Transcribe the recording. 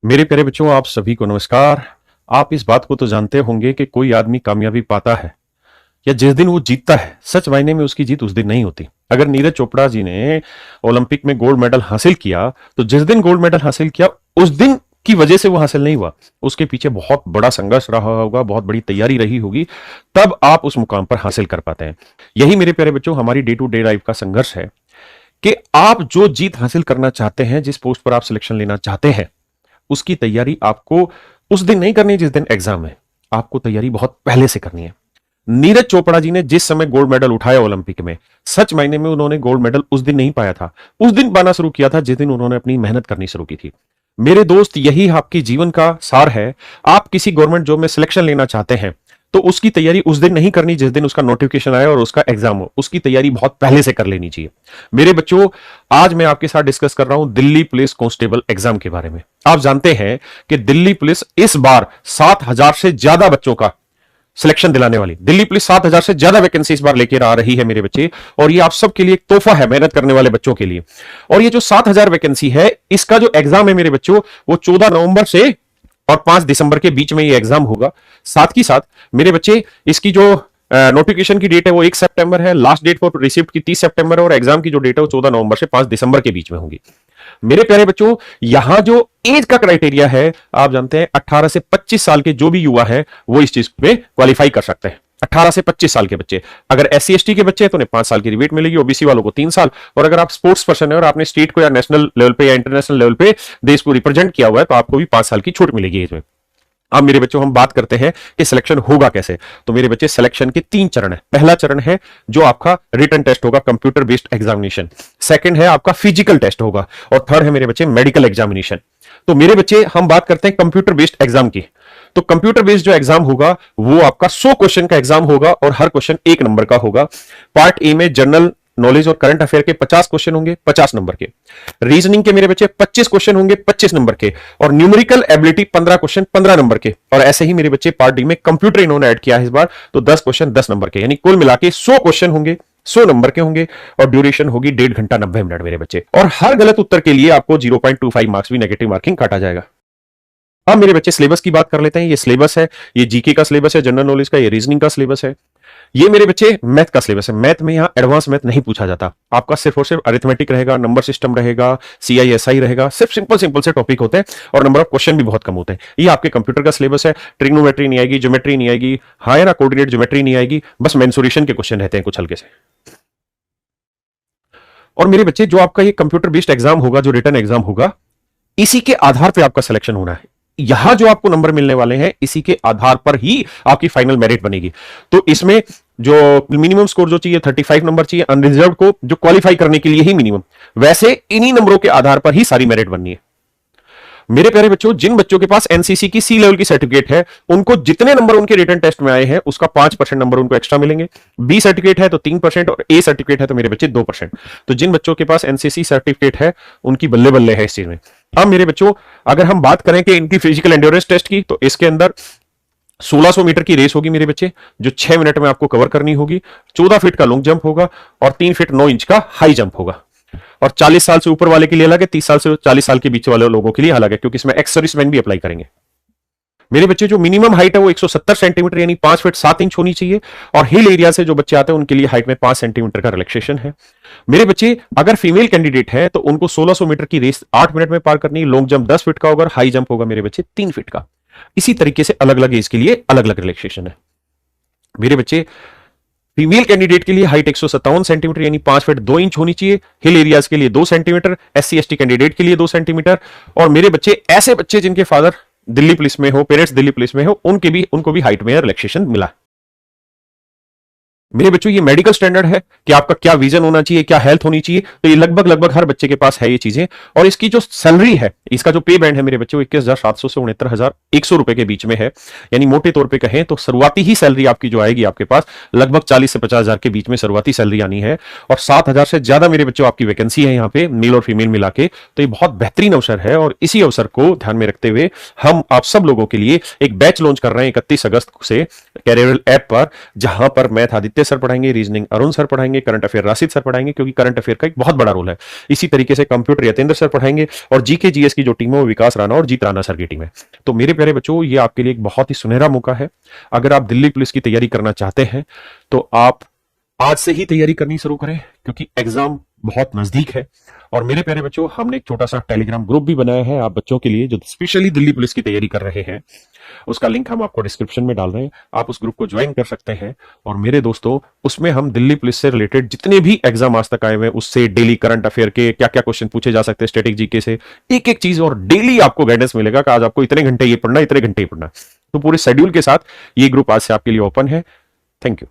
मेरे प्यारे बच्चों, आप सभी को नमस्कार। आप इस बात को तो जानते होंगे कि कोई आदमी कामयाबी पाता है या जिस दिन वो जीतता है, सच मायने में उसकी जीत उस दिन नहीं होती। अगर नीरज चोपड़ा जी ने ओलंपिक में गोल्ड मेडल हासिल किया, तो जिस दिन गोल्ड मेडल हासिल किया उस दिन की वजह से वो हासिल नहीं हुआ। उसके पीछे बहुत बड़ा संघर्ष रहा होगा, बहुत बड़ी तैयारी रही होगी, तब आप उस मुकाम पर हासिल कर पाते हैं। यही मेरे प्यारे बच्चों हमारी डे टू डे लाइफ का संघर्ष है कि आप जो जीत हासिल करना चाहते हैं, जिस पोस्ट पर आप सिलेक्शन लेना चाहते हैं, उसकी तैयारी आपको उस दिन नहीं करनी जिस दिन एग्जाम है। आपको तैयारी बहुत पहले से करनी है। नीरज चोपड़ा जी ने जिस समय गोल्ड मेडल उठाया ओलंपिक में, सच मायने में उन्होंने गोल्ड मेडल उस दिन नहीं पाया था, उस दिन पाना शुरू किया था जिस दिन उन्होंने अपनी मेहनत करनी शुरू की थी। मेरे दोस्त, यही आपकी जीवन का सार है। आप किसी गवर्नमेंट जॉब में सिलेक्शन लेना चाहते हैं तो उसकी तैयारी उस दिन नहीं करनी जिस दिन उसका नोटिफिकेशन आया और उसका एग्जाम हो। उसकी तैयारी बहुत पहले से कर लेनी चाहिए। मेरे बच्चों, आज मैं आपके साथ डिस्कस कर रहा हूं दिल्ली पुलिस कांस्टेबल एग्जाम के बारे में। आप जानते हैं कि दिल्ली पुलिस इस बार 7,000 से ज्यादा बच्चों का सिलेक्शन दिलाने वाली, दिल्ली पुलिस 7,000 से ज्यादा वैकेंसी इस बार लेकर आ रही है मेरे बच्चे। और ये आप सबके लिए एक तोहफा है, मेहनत करने वाले बच्चों के लिए। और ये जो 7,000 वैकेंसी है, इसका जो एग्जाम है मेरे बच्चों, वो 14 नवंबर से और 5 दिसंबर के बीच में ये एग्जाम होगा। साथ ही साथ मेरे बच्चे, इसकी जो नोटिफिकेशन की डेट है वो 1 सितंबर है, लास्ट डेट फॉर रिसिप्ट की 30 सितंबर है, और एग्जाम की जो डेट है वो 14 नवंबर से 5 दिसंबर के बीच में होगी। मेरे प्यारे बच्चों, यहां जो एज का क्राइटेरिया है, आप जानते हैं 18 से 25 साल के जो भी युवा है वो इस चीज पे क्वालिफाई कर सकते हैं। 18 से 25 साल के बच्चे। अगर SC ST के बच्चे हैं तो उन्हें 5 साल की रिबेट मिलेगी, ओबीसी वालों को 3 साल। और अगर आप स्पोर्ट्स पर्सन है और आपने स्टेट को या नेशनल लेवल पे या इंटरनेशनल लेवल पे देश को रिप्रेजेंट किया हुआ है, तो आपको भी 5 साल की छूट मिलेगी इसमें। अब मेरे बच्चों, हम बात करते हैं कि सिलेक्शन होगा कैसे। तो मेरे बच्चे, सिलेक्शन के 3 चरण है। पहला चरण है जो आपका रिटन टेस्ट होगा, कंप्यूटर बेस्ड एग्जामिनेशन। सेकंड है आपका फिजिकल टेस्ट होगा, और थर्ड है मेरे बच्चे मेडिकल एग्जामिनेशन। तो मेरे बच्चे, हम बात करते हैं कंप्यूटर बेस्ड एग्जाम की। तो कंप्यूटर बेस्ड जो एग्जाम होगा वो आपका 100 क्वेश्चन का एग्जाम होगा, और हर क्वेश्चन 1 नंबर का होगा। पार्ट ए में जनरल नॉलेज और करंट अफेयर के 50 क्वेश्चन होंगे, 50 नंबर के। रीजनिंग के मेरे बच्चे 25 क्वेश्चन होंगे, 25 नंबर के। और न्यूमेरिकल एबिलिटी 15 क्वेश्चन, 15 नंबर के। और ऐसे ही मेरे बच्चे पार्ट डी में कंप्यूटर इन्होंने ऐड किया है इस बार, तो 10 क्वेश्चन 10 नंबर के, यानी कुल मिला के 100 क्वेश्चन होंगे, 100 नंबर के होंगे, और ड्यूरेशन होगी 1.5 घंटा 90 मिनट मेरे बच्चे। और हर गलत उत्तर के लिए आपको 0.25 मार्क्स भी नेगेटिव मार्किंग काटा जाएगा। अब मेरे बच्चे, सिलेबस की बात कर लेते हैं। ये सिलेबस है, ये जीके का सिलेबस है, जनरल नॉलेज का, ये रीजनिंग का सिलेबस है। ये मेरे बच्चे मैथ का सिलेबस है। मैथ में यहां एडवांस मैथ नहीं पूछा जाता, आपका सिर्फ और सिर्फ अरिथमेटिक रहेगा, नंबर सिस्टम रहेगा, CISI रहेगा। सिर्फ सिंपल सिंपल से टॉपिक होते हैं, और नंबर ऑफ क्वेश्चन भी बहुत कम होते हैं। ये आपके कंप्यूटर का सिलेबस है। ट्रिग्नोमेट्री नहीं आएगी, ज्योमेट्री नहीं आएगी, हाँ ना, कोऑर्डिनेट ज्योमेट्री नहीं आएगी, बस मेंसुरेशन के क्वेश्चन रहते हैं कुछ हल्के से। और मेरे बच्चे, जो आपका ये कंप्यूटर बेस्ड एग्जाम होगा, जो रिटन एग्जाम होगा, इसी के आधार पर आपका सिलेक्शन होना है। यहां जो आपको नंबर मिलने वाले हैं, इसी के आधार पर ही आपकी फाइनल मेरिट बनेगी। तो इसमें जो मिनिमम स्कोर जो चाहिए 35 नंबर चाहिए अनरिजर्व को, जो क्वालिफाई करने के लिए ही मिनिमम, वैसे इन्हीं नंबरों के आधार पर ही सारी मेरिट बननी है। मेरे प्यारे बच्चों, जिन बच्चों के पास NCC की C लेवल की सर्टिफिकेट है, उनको जितने नंबर उनके रिटन टेस्ट में आए हैं उसका 5% नंबर उनको एक्स्ट्रा मिलेंगे। B सर्टिफिकेट है तो 3%, और A सर्टिफिकेट है तो मेरे बच्चे 2%। तो जिन बच्चों के पास NCC सर्टिफिकेट है उनकी बल्ले बल्ले है इस चीज में। अब मेरे बच्चों, अगर हम बात करें कि इनकी फिजिकल एंड्योरेंस टेस्ट की, तो इसके अंदर 1600 मीटर की रेस होगी मेरे बच्चे, जो 6 मिनट में आपको कवर करनी होगी। 14 फीट का लॉन्ग जंप होगा, और 3 फीट 9 इंच का हाई जंप होगा। और 40 साल से ऊपर वाले के लिए अलग है, 30 साल से 40 साल के बीच वाले लोगों के लिए अलग है, क्योंकि इसमें एक्स सर्विसमैन भी अप्लाई करेंगे। मेरे बच्चे, जो मिनिमम हाइट है वो 170 सेंटीमीटर यानी 5 फीट 7 इंच होनी चाहिए। और हिल एरिया से जो बच्चे आते हैं उनके लिए हाइट में 5 सेंटीमीटर का रिलैक्सेशन है। मेरे बच्चे, अगर फीमेल कैंडिडेट है तो उनको 1600 मीटर की रेस 8 मिनट में पार करनी है। लॉन्ग जंप 10 फीट का होगा, हाई जंप होगा मेरे बच्चे 3 फीट का। इसी तरीके से अलग अलग एज के लिए अलग अलग रिलैक्सेशन है। मेरे बच्चे, फीमेल कैंडिडेट के लिए हाइट 157 सेंटीमीटर यानी 5 फीट 2 इंच होनी चाहिए। हिल एरियाज के लिए 2 सेंटीमीटर, SC ST कैंडिडेट के लिए 2 सेंटीमीटर। और मेरे बच्चे, ऐसे बच्चे जिनके फादर दिल्ली पुलिस में हो, पेरेंट्स दिल्ली पुलिस में हो, उनको भी हाइट में रिलैक्सेशन मिला। मेरे बच्चों, ये मेडिकल स्टैंडर्ड है कि आपका क्या विजन होना चाहिए, क्या हेल्थ होनी चाहिए, तो ये लगभग लगभग हर बच्चे के पास है ये चीजें। और इसकी जो सैलरी है, इसका जो पे बैंड है मेरे बच्चों, 21,700 से 69,100 रुपए के बीच में है। यानी मोटे तौर पे कहें तो शुरुआती ही सैलरी आपकी जो आएगी आपके पास, लगभग 40 से 50,000 के बीच में शुरुआती सैलरी आनी है। और 7,000 से ज्यादा मेरे बच्चों आपकी वैकेंसी है यहाँ पे, मेल और फीमेल मिला के। तो ये बहुत बेहतरीन अवसर है, और इसी अवसर को ध्यान में रखते हुए हम आप सब लोगों के लिए एक बैच लॉन्च कर रहे हैं 31 अगस्त से कैरियर ऐप पर, जहां पर मैथ आदित्य आदित्य सर पढ़ाएंगे, रीजनिंग अरुण सर पढ़ाएंगे, करंट अफेयर राशिद सर पढ़ाएंगे, क्योंकि करंट अफेयर का एक बहुत बड़ा रोल है। इसी तरीके से कंप्यूटर यतेंद्र सर पढ़ाएंगे, और जीके जीएस की जो टीम है वो विकास राणा और जीत राणा सर की टीम है। तो मेरे प्यारे बच्चों, ये आपके लिए एक बहुत ही सुनहरा मौका है। अगर आप दिल्ली पुलिस की तैयारी करना चाहते हैं तो आप आज से ही तैयारी करनी शुरू करें, क्योंकि एग्जाम बहुत नजदीक है। और मेरे प्यारे बच्चों, हमने एक छोटा सा टेलीग्राम ग्रुप भी बनाया है आप बच्चों के लिए जो स्पेशली दिल्ली पुलिस की तैयारी कर रहे हैं। उसका लिंक हम आपको डिस्क्रिप्शन में डाल रहे हैं, आप उस ग्रुप को ज्वाइन कर सकते हैं। और मेरे दोस्तों, उसमें हम दिल्ली पुलिस से रिलेटेड जितने भी एग्जाम आज तक आए हुए उससे डेली करंट अफेयर के क्या क्या क्वेश्चन पूछे जा सकते हैं, स्टैटिक जीके से एक एक चीज, और डेली आपको गाइडेंस मिलेगा कि आज आपको इतने घंटे ये पढ़ना, इतने घंटे ये पढ़ना। तो पूरे शेड्यूल के साथ ये ग्रुप आज से आपके लिए ओपन है। Thank you.